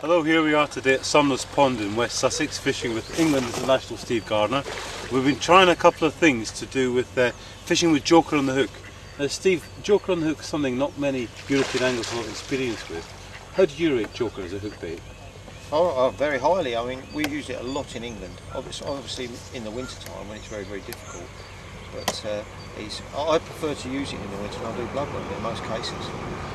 Hello, here we are today at Sumner's Pond in West Sussex, fishing with England International Steve Gardner. We've been trying a couple of things to do with fishing with joker on the hook. Now Steve, joker on the hook is something not many European anglers have a lot of experience with. How do you rate joker as a hook bait? Oh, very highly. I mean, we use it a lot in England, obviously in the winter time when it's very, very difficult. But I prefer to use it in the winter, and I do bloodworm in most cases.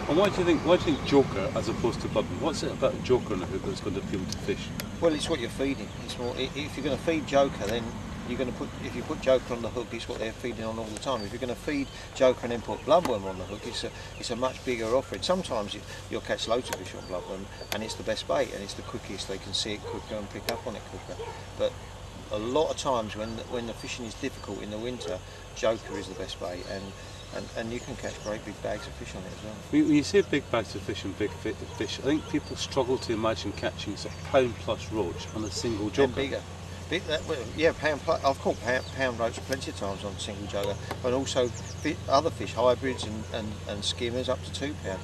And why do you think joker as opposed to bloodworm? What's it about joker on the hook that's going to appeal to fish? Well, it's what you're feeding. It's more, if you're going to feed joker, then you're going to put. If you put joker on the hook, it's what they're feeding on all the time. If you're going to feed joker and then put bloodworm on the hook, it's a much bigger offering. Sometimes you'll catch loads of fish on bloodworm, and it's the best bait, and it's the quickest. They can see it quicker and pick up on it quicker. But a lot of times when the fishing is difficult in the winter, joker is the best bait, and you can catch great big bags of fish on it as well. When you say big bags of fish and big fish, I think people struggle to imagine catching a pound plus roach on a single joker. And bigger. Yeah, pound plus. I've caught pound roach plenty of times on single joker, but also other fish, hybrids and skimmers up to 2 pound.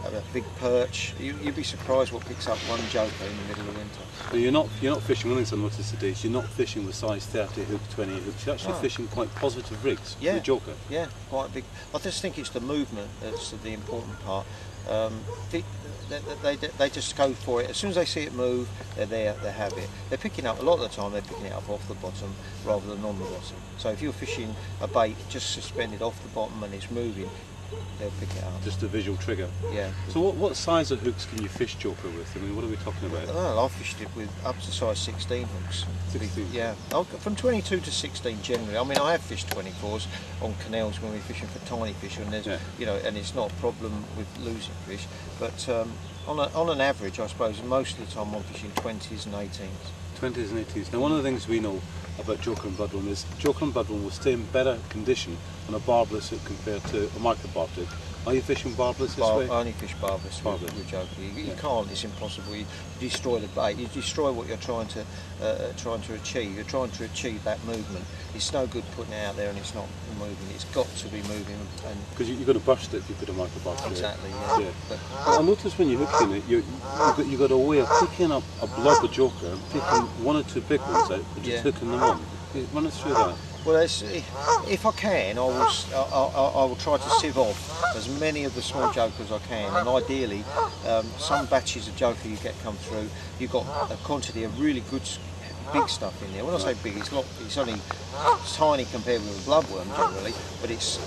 A big perch. You'd be surprised what picks up one joker in the middle of winter. But you're not fishing. One thing I noticed today is you're not fishing with size 30 hook, 20 hooks. You're actually fishing quite positive rigs with joker. Yeah, quite big. I just think it's the movement that's the important part. They just go for it. As soon as they see it move, they're there, they have it. They're picking up, a lot of the time they're picking it up off the bottom rather than on the bottom. So if you're fishing a bait just suspended off the bottom and it's moving, they'll pick it up. Just a visual trigger. Yeah. So what size of hooks can you fish joker with? I mean, what are we talking about? Well, I've fished it with up to size 16 hooks. 16? Yeah. From 22 to 16 generally. I mean, I have fished 24s on canals when we're fishing for tiny fish, and there's, and it's not a problem with losing fish. But on an average, I suppose, most of the time I'm fishing 20s and 18s. 20s and 80s. Now, one of the things we know about joker and bloodworm is joker and bloodworm will stay in better condition on a barbless hook compared to a micro-barbed hook. Are you fishing barbless this way? I only fish barbless with joker. You can't. It's impossible. You destroy the bait. You destroy what you're trying to achieve. You're trying to achieve that movement. It's no good putting it out there and it's not moving. It's got to be moving. Because you've got to burst it if you put a micro-barbed hook. Exactly. Yeah. But I noticed when you're hooking it, you've got a way of picking up a blob of joker and picking 1 or 2 big ones out and just hooking them on. Run us through that. Well, if I can, I will try to sieve off as many of the small jokers as I can, and ideally, some batches of joker you get come through, you've got a quantity of really good big stuff in there. When I say big, it's only tiny compared with a bloodworm generally, but it's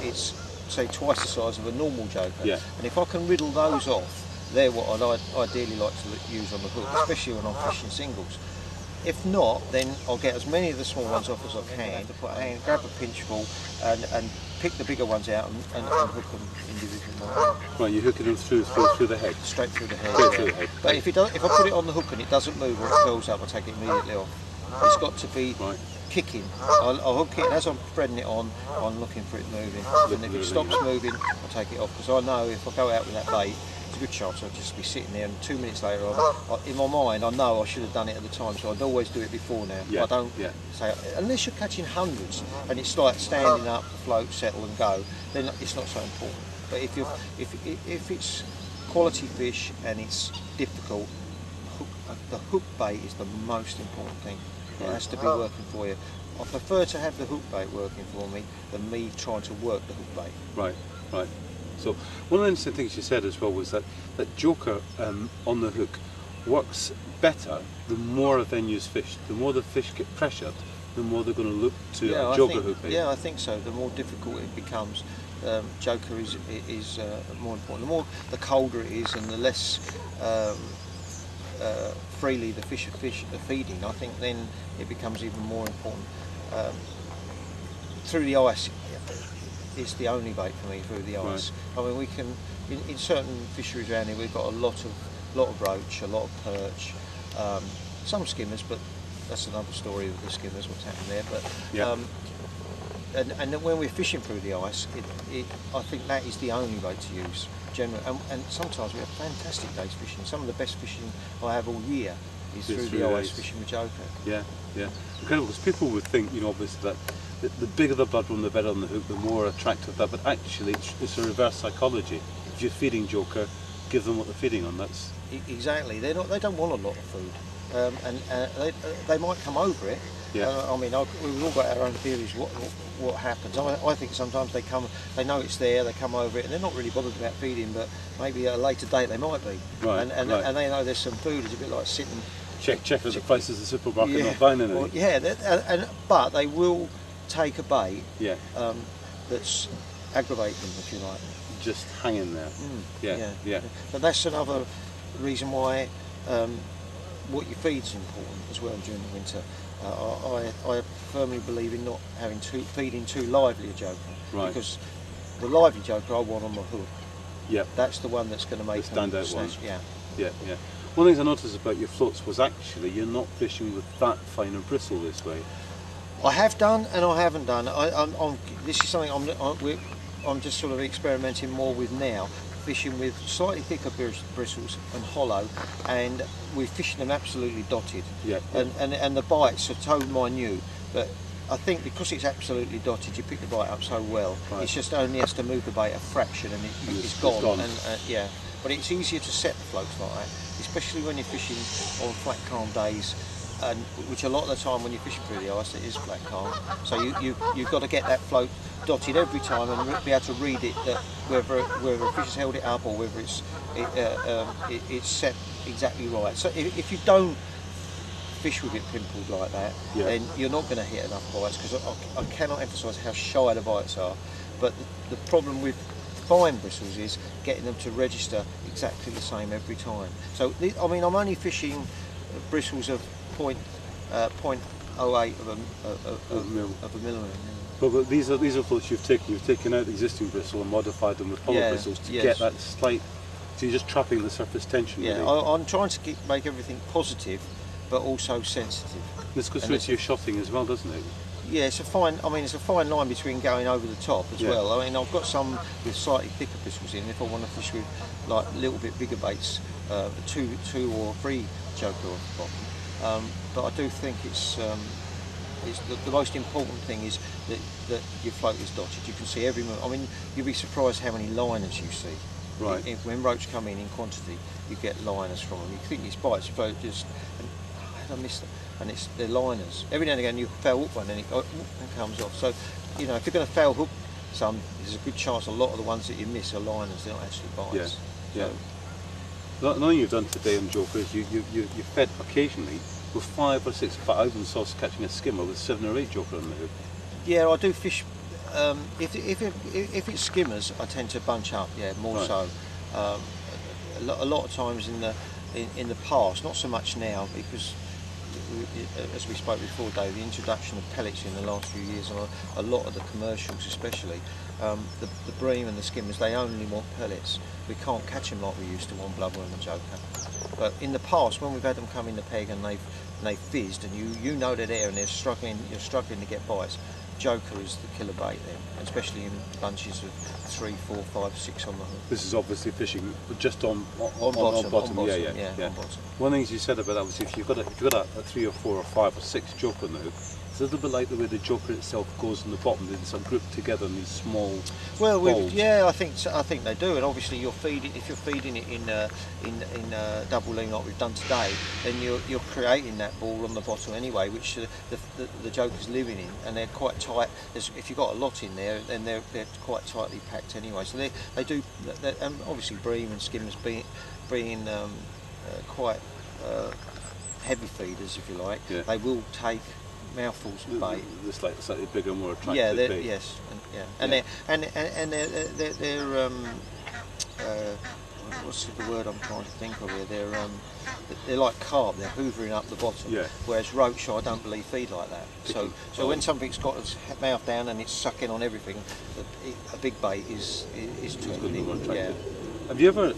say twice the size of a normal joker. Yeah. And if I can riddle those off, they're what I'd ideally like to use on the hook, especially when I'm fishing singles. If not, then I'll get as many of the small ones off as I can, grab a pinchful and pick the bigger ones out and hook them individually. Right, you're hooking them through the head? Straight through the head. Straight through the head. But if I put it on the hook and it doesn't move or it curls up, I take it immediately off. It's got to be kicking. I'll hook it, and as I'm spreading it on, I'm looking for it moving. And if it stops moving, I'll take it off, because I know if I go out with that bait, it's a good chance I'll just be sitting there, and 2 minutes later, in my mind, I know I should have done it at the time, so I'd always do it before now. I don't say, unless you're catching hundreds and it's like standing up, float, settle and go, then it's not so important. But if it's quality fish and it's difficult, the hook bait is the most important thing. It has to be working for you. I prefer to have the hook bait working for me than me trying to work the hook bait. Right. So one of the interesting things you said as well was that joker on the hook works better the more a venue's fished. The more the fish get pressured, the more they're going to look to a joker hook bait. Yeah, I think so. The more difficult it becomes, joker is more important. The colder it is and the less freely the fish are feeding, I think then it becomes even more important. Through the ice, it's the only bait for me, through the ice. Right. I mean, we can in certain fisheries around here, we've got a lot of roach, a lot of perch, some skimmers, but that's another story with the skimmers, what's happened there. But and when we're fishing through the ice, I think that is the only bait to use generally. And sometimes we have fantastic days fishing. Some of the best fishing I have all year is through the ice fishing with joker. Yeah. Incredible, because people would think, obviously that the bigger the bloodworm, the better on the hook, the more attractive that. But actually, it's a reverse psychology. If you're feeding joker, give them what they're feeding on. Exactly. They're not. They don't want a lot of food, and they might come over it. Yeah. I mean, we've all got our own theories what happens. I think sometimes they come, they know it's there, they come over it, and they're not really bothered about feeding, but maybe at a later date they might be. Right. And they know there's some food. It's a bit like sitting. Check at the prices of the supermarket, Yeah. not buying anything. Well, yeah, but they will take a bait. Yeah. That's aggravating them, if you like. Just hanging there. Yeah. But that's another reason why what you feed is important as well during the winter. I firmly believe in not feeding too lively a joker, Right. because the lively joker I want on my hook. Yeah. That's the one that's going to make The standout them one. snatch. Yeah. Yeah. One of the things I noticed about your floats was actually you're not fishing with that fine a bristle this way. I have done and I haven't done. This is something I'm just sort of experimenting more with now, fishing with slightly thicker bristles and hollow, and we're fishing them absolutely dotted. Yeah. And the bites are so minute, but I think because it's absolutely dotted, you pick the bite up so well. Right. It's just only has to move the bait a fraction and it's gone. And yeah, but it's easier to set the floats like that, especially when you're fishing on flat calm days. And which a lot of the time when you're fishing through the ice, it is flat calm. So you've got to get that float dotted every time and be able to read it, that whether a fish has held it up or whether it's set exactly right. So if you don't fish with it pimpled like that, then you're not going to hit enough bites, because I cannot emphasise how shy the bites are. But the problem with fine bristles is getting them to register exactly the same every time. So I mean, I'm only fishing bristles of 0.08 of a millimetre. But these are floats you've taken out the existing bristle and modified them with polymer bristles to get that slight. So you're just trapping the surface tension. Yeah, really. I'm trying to make everything positive, but also sensitive. This goes through to your shotting as well, doesn't it? Yeah, it's a fine line between going over the top as well. I mean, I've got some with slightly thicker bristles in if I want to fish with like a little bit bigger baits, 2 or 3 joker on the bottom. But I do think it's the most important thing is that your float is dotted. You can see every move. I mean, you'll be surprised how many liners you see. Right. When roach come in quantity, you get liners from them. You think it's bites, but just I missed them, and they're liners. Every now and again you foul hook one and it comes off. So, you know, if you're going to foul hook some, there's a good chance a lot of the ones that you miss are liners. They're not actually bites. Yeah. Another thing you've done today on Joker is you fed occasionally with 5 or 6, but I even saw catching a skimmer with 7 or 8 Joker on the hook. Yeah, I do fish. If it's skimmers, I tend to bunch up. Yeah, more so. A lot of times in the past, not so much now, because as we spoke before, Dave, the introduction of pellets in the last few years, and a lot of the commercials especially, the bream and the skimmers, they only want pellets. We can't catch them like we used to on bloodworm and joker. But in the past, when we've had them come in the peg and they've fizzed, and you know they're there and you're struggling to get bites, joker is the killer bait then, especially in bunches of 3, 4, 5, 6 on the hook. This is obviously fishing just on bottom. On bottom. On bottom. One thing you said about that was if you've got a 3 or 4 or 5 or 6 joker on the hook, it's a little bit like the way the joker itself goes on the bottom. It's sort of grouped together in these small balls. I think they do, and obviously if you're feeding it in double lean like we've done today, then you're creating that ball on the bottom anyway, which the joker's living in, and they're quite tight. If you've got a lot in there, then they're quite tightly packed anyway. So they do, and obviously bream and skimmers being quite heavy feeders, if you like. Yeah. They will take mouthfuls of bait. It's like slightly bigger, more attractive bait. Yes, they're what's the word I'm trying to think of here? They're like carp. They're hoovering up the bottom. Yeah. Whereas roach, I don't believe feed like that. So when something's got its mouth down and it's sucking on everything, a big bait is too good. Yeah. Have you ever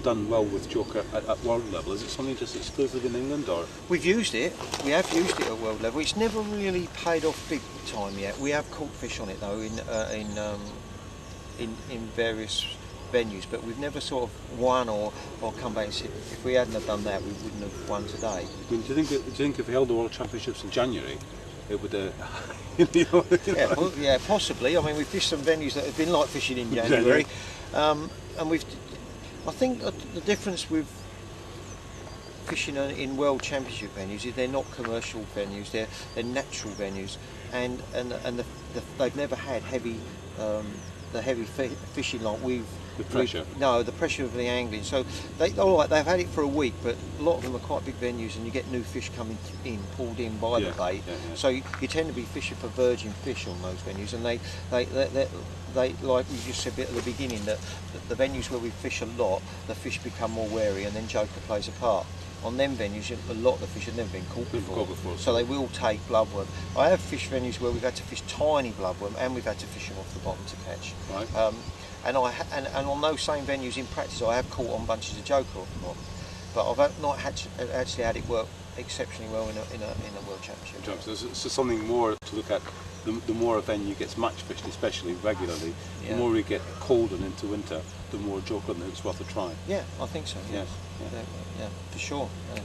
done well with joker at world level? Is it something just exclusive in England, or? We've used it. We have used it at world level. It's never really paid off big time yet. We have caught fish on it though in various venues, but we've never sort of won or come back and said if we hadn't have done that, we wouldn't have won today. I mean, do you think if we held the World Championships in January, it would? Yeah, possibly. I mean, we've fished some venues that have been like fishing in January. And I think the difference with fishing in World Championship venues is they're not commercial venues, they're natural venues, and they've never had heavy fishing like we've. The pressure. No, the pressure of the angling. So all right, they've had it for a week, but a lot of them are quite big venues, and you get new fish coming in, pulled in by the bait. So you tend to be fishing for virgin fish on those venues, and they like we just said at the beginning that the venues where we fish a lot, the fish become more wary, and then joker plays a part. On them venues, a lot of the fish have never been caught before, so they will take bloodworm. I have fished venues where we've had to fish tiny bloodworm, and we've had to fish them off the bottom to catch. Right. And on those same venues in practice, I have caught on bunches of joker off the bottom, but I've not actually had it work exceptionally well in a World Championship. So something more to look at. The more a venue gets match fished, especially regularly, the more we get cold and into winter, the more joker on the hook's worth a try. Yeah, I think so. Yeah, yeah, for sure. Yeah.